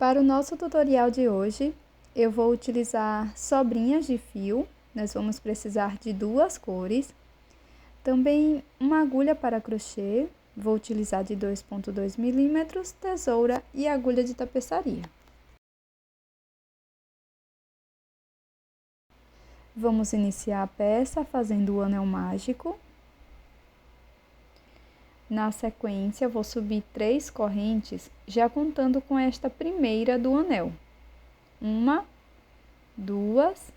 Para o nosso tutorial de hoje, eu vou utilizar sobrinhas de fio. Nós vamos precisar de 2 cores. Também uma agulha para crochê, vou utilizar de 2,2 milímetros, tesoura e agulha de tapeçaria. Vamos iniciar a peça fazendo o anel mágico. Na sequência, vou subir 3 correntes, já contando com esta primeira do anel. 1, 2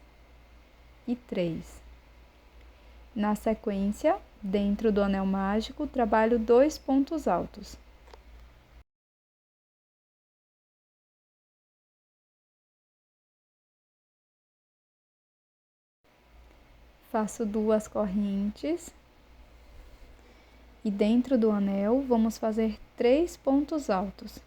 e 3. Na sequência, dentro do anel mágico, trabalho 2 pontos altos. Faço 2 correntes. E dentro do anel, vamos fazer 3 pontos altos.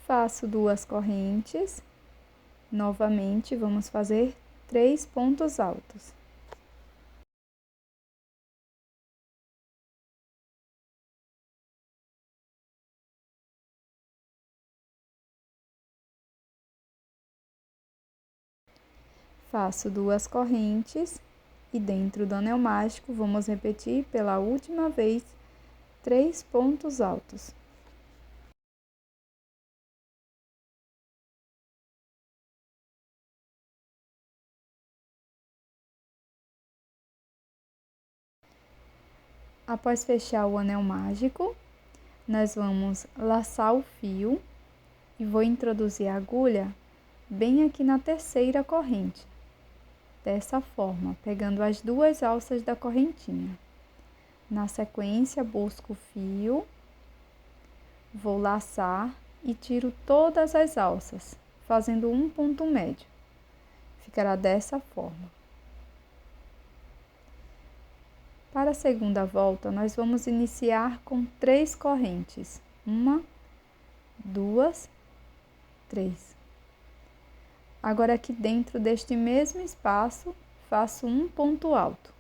Faço 2 correntes. Novamente, vamos fazer 3 pontos altos. Faço 2 correntes e dentro do anel mágico vamos repetir pela última vez 3 pontos altos. Após fechar o anel mágico, nós vamos laçar o fio e vou introduzir a agulha bem aqui na terceira corrente. Dessa forma, pegando as 2 alças da correntinha. Na sequência, busco o fio, vou laçar e tiro todas as alças, fazendo um ponto médio. Ficará dessa forma. Para a segunda volta, nós vamos iniciar com 3 correntes. 1, 2, 3. Agora, aqui dentro deste mesmo espaço, faço um ponto alto.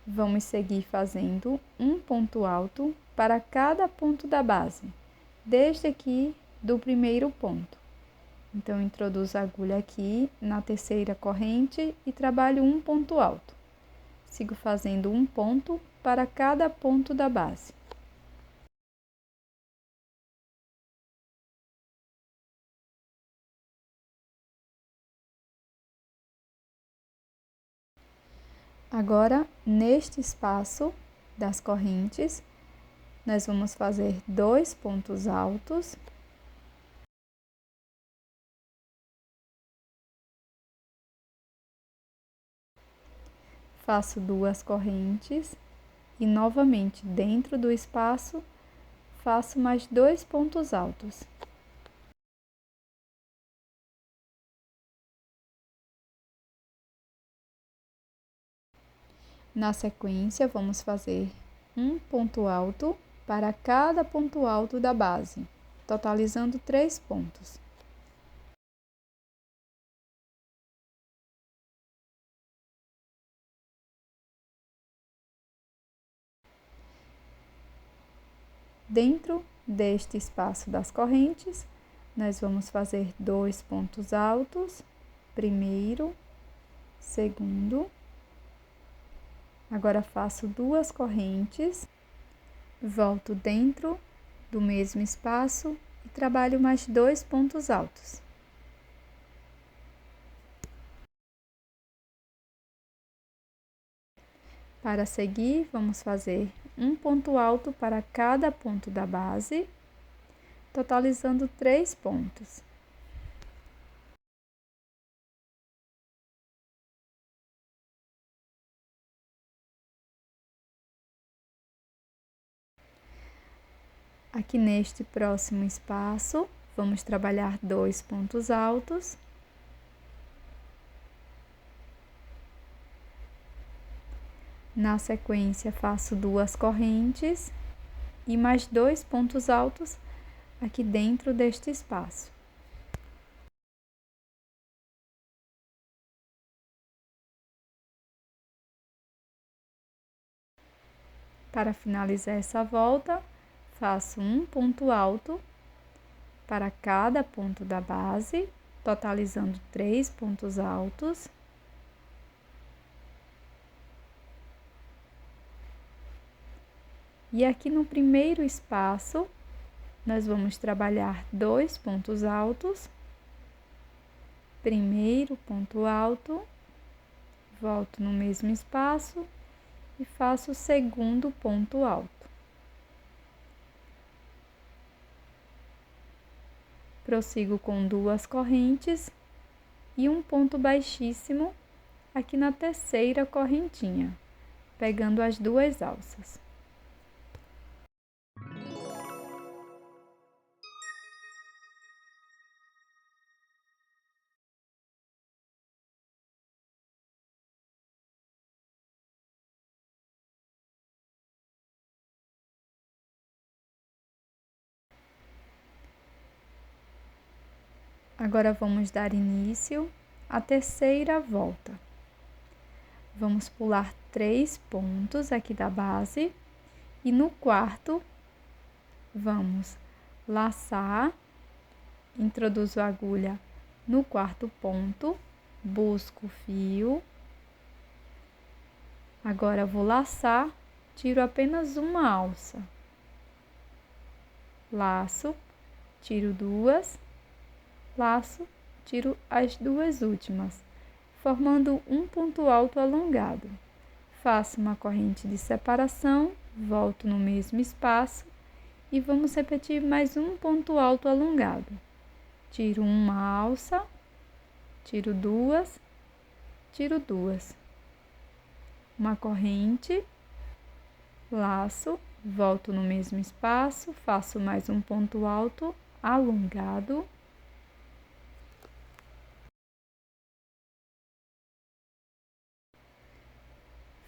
Vamos seguir fazendo um ponto alto para cada ponto da base, desde aqui do primeiro ponto. Então, introduzo a agulha aqui na terceira corrente e trabalho um ponto alto. Sigo fazendo um ponto para cada ponto da base. Agora, neste espaço das correntes, nós vamos fazer 2 pontos altos. Faço 2 correntes e novamente dentro do espaço faço mais 2 pontos altos. Na sequência, vamos fazer um ponto alto para cada ponto alto da base, totalizando 3 pontos. Dentro deste espaço das correntes, nós vamos fazer 2 pontos altos, primeiro, segundo. Agora, faço 2 correntes, volto dentro do mesmo espaço e trabalho mais 2 pontos altos. Para seguir, vamos fazer um ponto alto para cada ponto da base, totalizando 3 pontos. Aqui neste próximo espaço, vamos trabalhar 2 pontos altos. Na sequência, faço 2 correntes e mais 2 pontos altos aqui dentro deste espaço. Para finalizar essa volta, faço um ponto alto para cada ponto da base, totalizando 3 pontos altos. E aqui no primeiro espaço, nós vamos trabalhar 2 pontos altos. Primeiro ponto alto, volto no mesmo espaço e faço o segundo ponto alto. Prossigo com 2 correntes e um ponto baixíssimo aqui na terceira correntinha, pegando as 2 alças. Agora vamos dar início à terceira volta. Vamos pular 3 pontos aqui da base e no quarto vamos laçar, introduzo a agulha no quarto ponto, busco o fio. Agora vou laçar, tiro apenas uma alça. Laço, tiro 2, laço, tiro as 2 últimas, formando um ponto alto alongado. Faço uma corrente de separação, volto no mesmo espaço e vamos repetir mais um ponto alto alongado. Tiro uma alça, tiro 2, tiro 2. Uma corrente, laço, volto no mesmo espaço, faço mais um ponto alto alongado.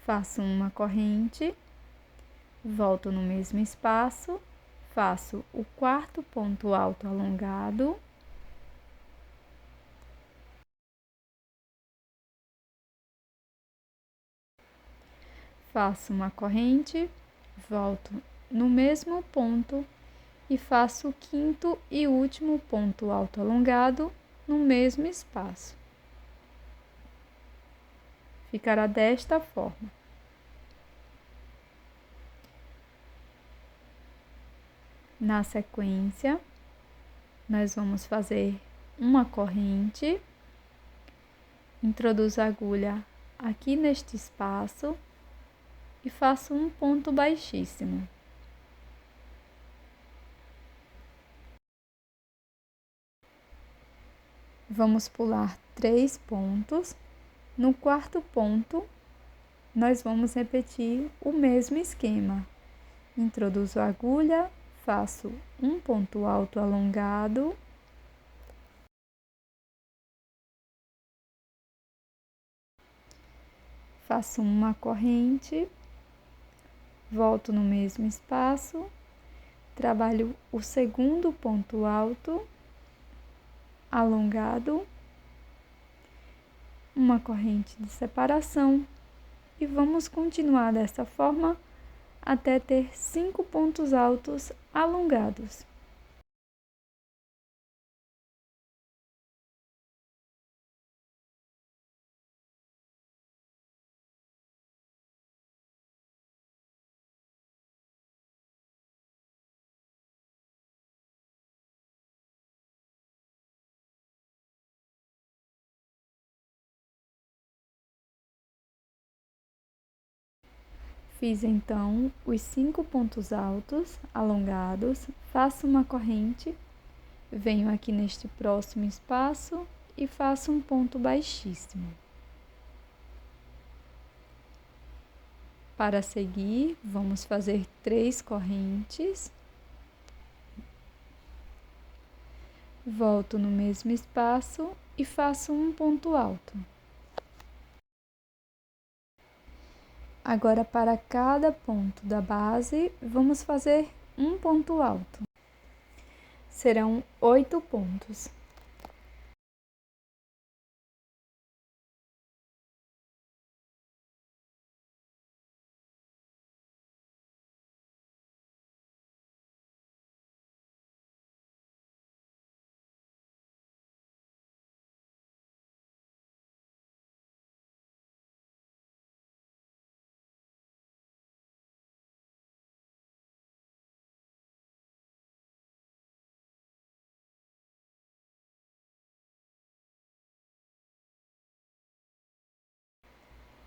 Faço uma corrente, volto no mesmo espaço, faço o quarto ponto alto alongado. Faço uma corrente, volto no mesmo ponto e faço o quinto e último ponto alto alongado no mesmo espaço. Ficará desta forma. Na sequência, nós vamos fazer uma corrente, introduzo a agulha aqui neste espaço e faço um ponto baixíssimo. Vamos pular 3 pontos. No quarto ponto, nós vamos repetir o mesmo esquema. Introduzo a agulha, faço um ponto alto alongado. Faço uma corrente, volto no mesmo espaço, trabalho o segundo ponto alto alongado, uma corrente de separação e vamos continuar dessa forma até ter 5 pontos altos alongados. Fiz então os 5 pontos altos alongados, faço uma corrente, venho aqui neste próximo espaço e faço um ponto baixíssimo. Para seguir, vamos fazer 3 correntes. Volto no mesmo espaço e faço um ponto alto. Agora, para cada ponto da base, vamos fazer um ponto alto. Serão 8 pontos.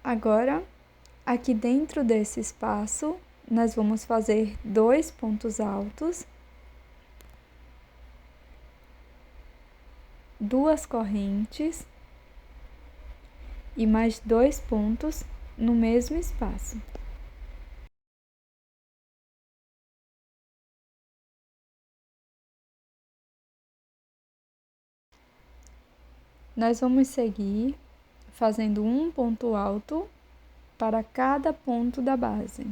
Agora, aqui dentro desse espaço, nós vamos fazer 2 pontos altos, 2 correntes e mais 2 pontos no mesmo espaço. Nós vamos seguir fazendo um ponto alto para cada ponto da base.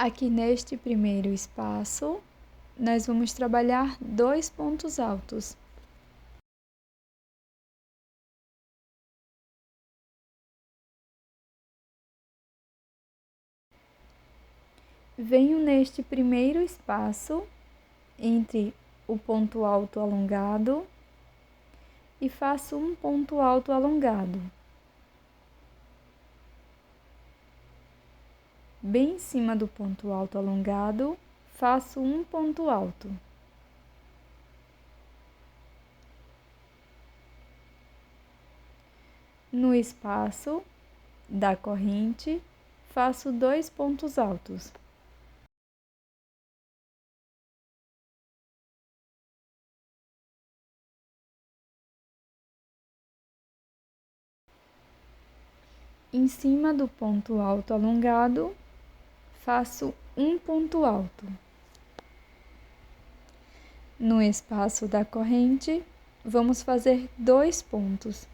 Aqui neste primeiro espaço, nós vamos trabalhar 2 pontos altos. Venho neste primeiro espaço, entre o ponto alto alongado, e faço um ponto alto alongado. Bem em cima do ponto alto alongado, faço um ponto alto. No espaço da corrente, faço 2 pontos altos. Em cima do ponto alto alongado, faço um ponto alto. No espaço da corrente, vamos fazer 2 pontos.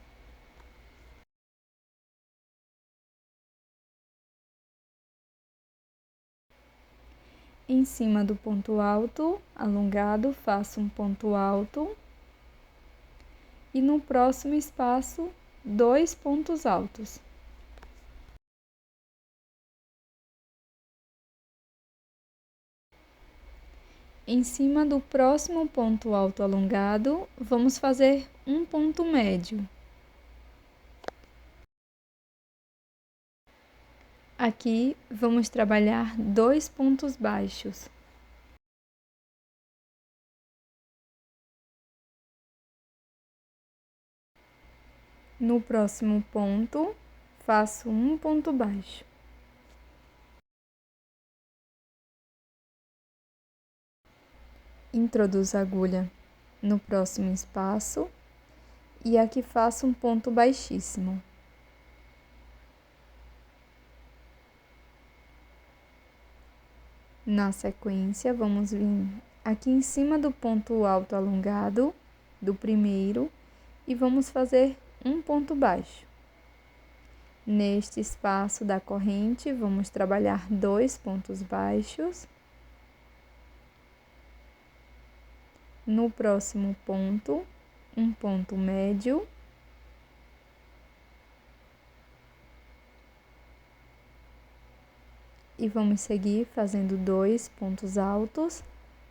Em cima do ponto alto alongado, faço um ponto alto. E no próximo espaço, 2 pontos altos. Em cima do próximo ponto alto alongado, vamos fazer um ponto médio. Aqui, vamos trabalhar 2 pontos baixos. No próximo ponto, faço um ponto baixo. Introduzo a agulha no próximo espaço e aqui faço um ponto baixíssimo. Na sequência, vamos vir aqui em cima do ponto alto alongado do primeiro e vamos fazer um ponto baixo. Neste espaço da corrente, vamos trabalhar 2 pontos baixos. No próximo ponto, um ponto médio. E vamos seguir fazendo 2 pontos altos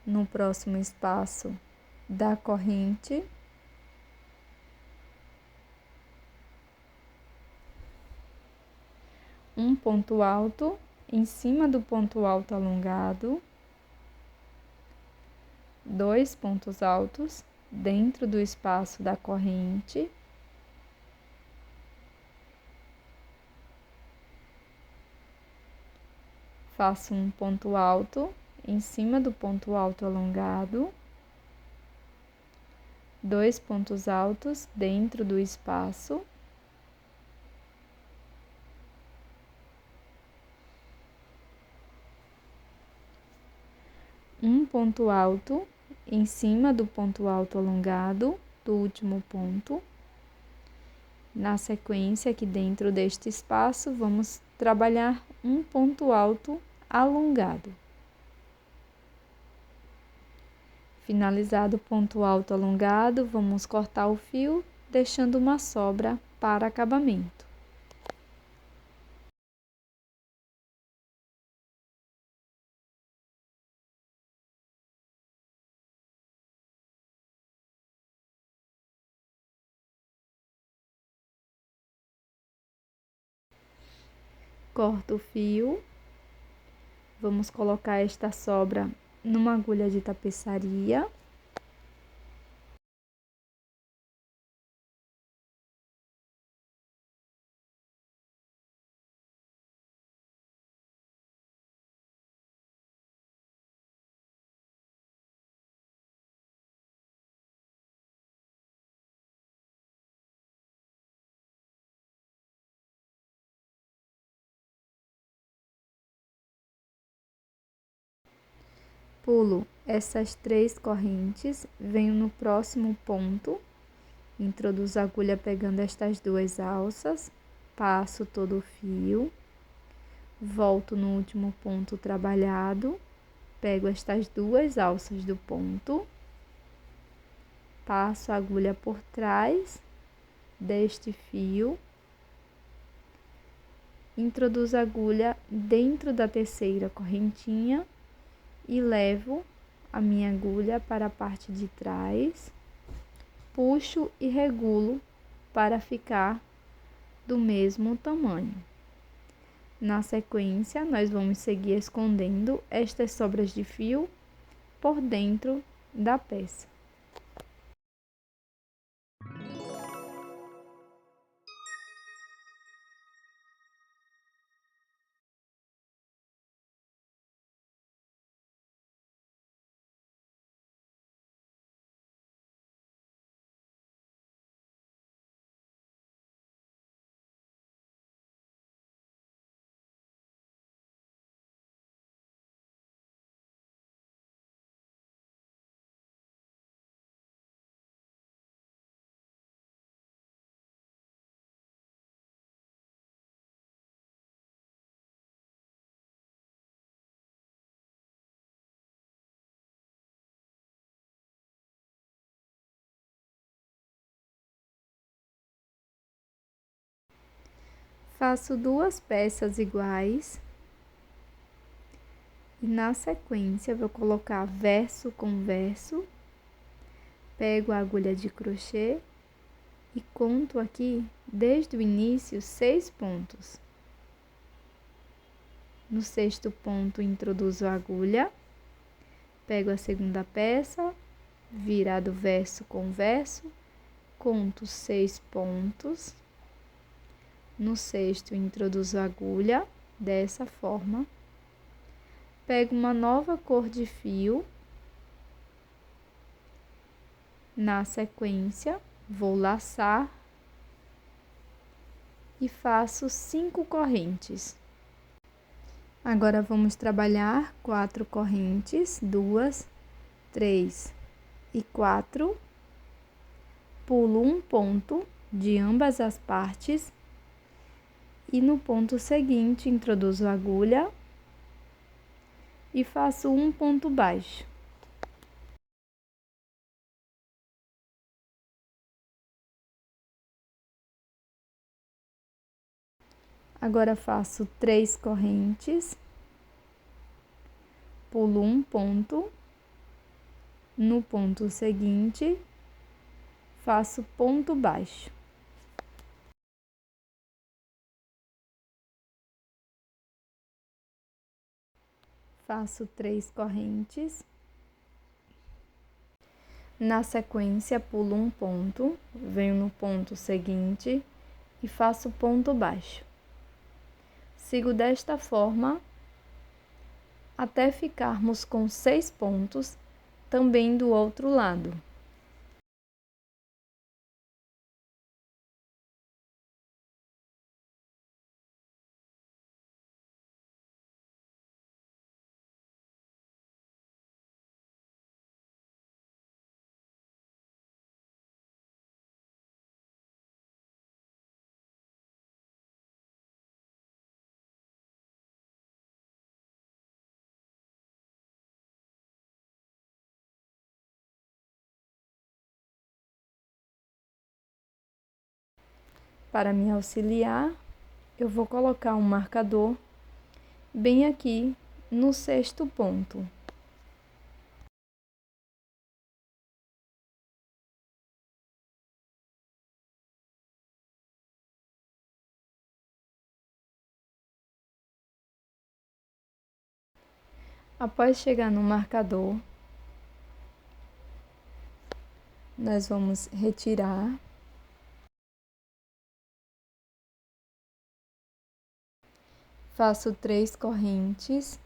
no próximo espaço da corrente. Um ponto alto em cima do ponto alto alongado. 2 pontos altos dentro do espaço da corrente. Faço um ponto alto em cima do ponto alto alongado, 2 pontos altos dentro do espaço, um ponto alto em cima do ponto alto alongado do último ponto. Na sequência, aqui dentro deste espaço, vamos trabalhar um ponto alto alongado. Finalizado o ponto alto alongado, vamos cortar o fio, deixando uma sobra para acabamento. Corto o fio, vamos colocar esta sobra numa agulha de tapeçaria. Pulo essas 3 correntes, venho no próximo ponto, introduzo a agulha pegando estas 2 alças, passo todo o fio, volto no último ponto trabalhado, pego estas 2 alças do ponto, passo a agulha por trás deste fio, introduzo a agulha dentro da terceira correntinha e levo a minha agulha para a parte de trás, puxo e regulo para ficar do mesmo tamanho. Na sequência, nós vamos seguir escondendo estas sobras de fio por dentro da peça. Faço 2 peças iguais e na sequência vou colocar verso com verso, pego a agulha de crochê e conto aqui desde o início 6 pontos. No 6º ponto introduzo a agulha, pego a segunda peça, virado verso com verso, conto 6 pontos. No 6º, introduzo a agulha, dessa forma. Pego uma nova cor de fio. Na sequência, vou laçar e faço 5 correntes. Agora, vamos trabalhar 4 correntes, 2, 3 e 4. Pulo um ponto de ambas as partes. E no ponto seguinte, introduzo a agulha e faço um ponto baixo. Agora, faço 3 correntes, pulo um ponto, no ponto seguinte, faço ponto baixo. Faço 3 correntes. Na sequência, pulo um ponto, venho no ponto seguinte e faço ponto baixo. Sigo desta forma até ficarmos com 6 pontos também do outro lado. Para me auxiliar, eu vou colocar um marcador bem aqui no 6º ponto. Após chegar no marcador, nós vamos retirar. Faço 3 correntes,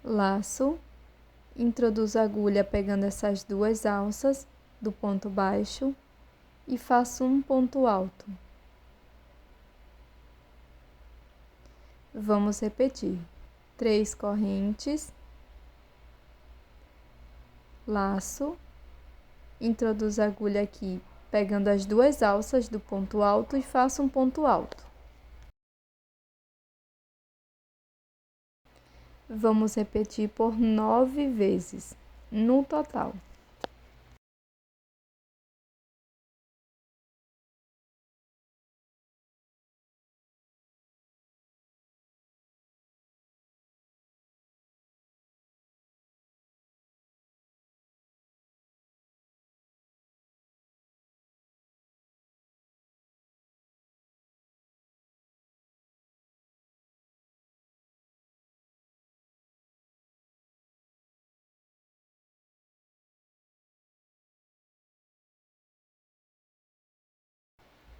laço, introduzo a agulha pegando essas 2 alças do ponto baixo e faço um ponto alto. Vamos repetir. 3 correntes, laço, introduzo a agulha aqui pegando as 2 alças do ponto alto e faço um ponto alto. Vamos repetir por 9 vezes, no total.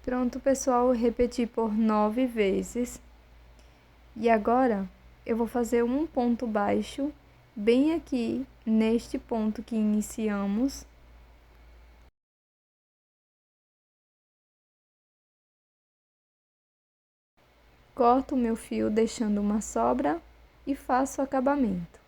Pronto, pessoal, repeti por 9 vezes. E agora, eu vou fazer um ponto baixo, bem aqui, neste ponto que iniciamos. Corto o meu fio, deixando uma sobra, e faço o acabamento.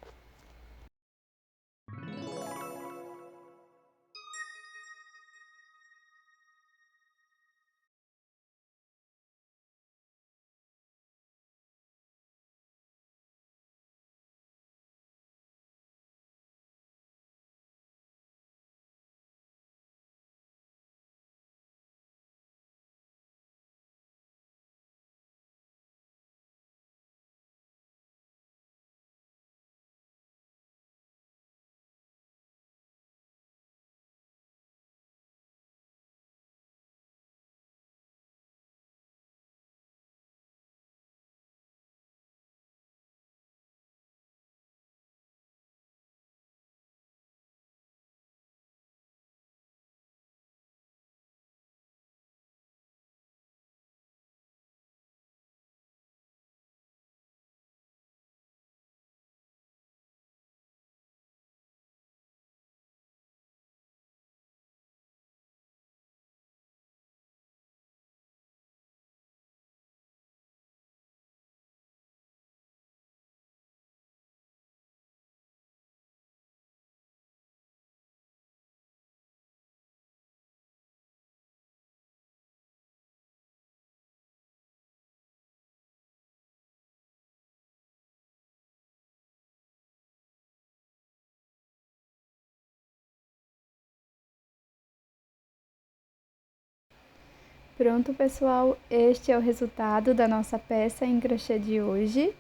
Pronto, pessoal, este é o resultado da nossa peça em crochê de hoje.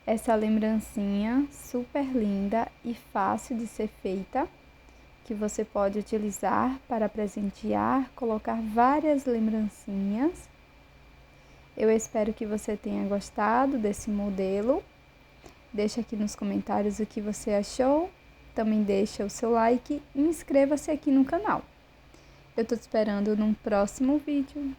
Essa lembrancinha super linda e fácil de ser feita, que você pode utilizar para presentear, colocar várias lembrancinhas. Eu espero que você tenha gostado desse modelo. Deixa aqui nos comentários o que você achou. Também deixa o seu like e inscreva-se aqui no canal. Eu tô te esperando num próximo vídeo.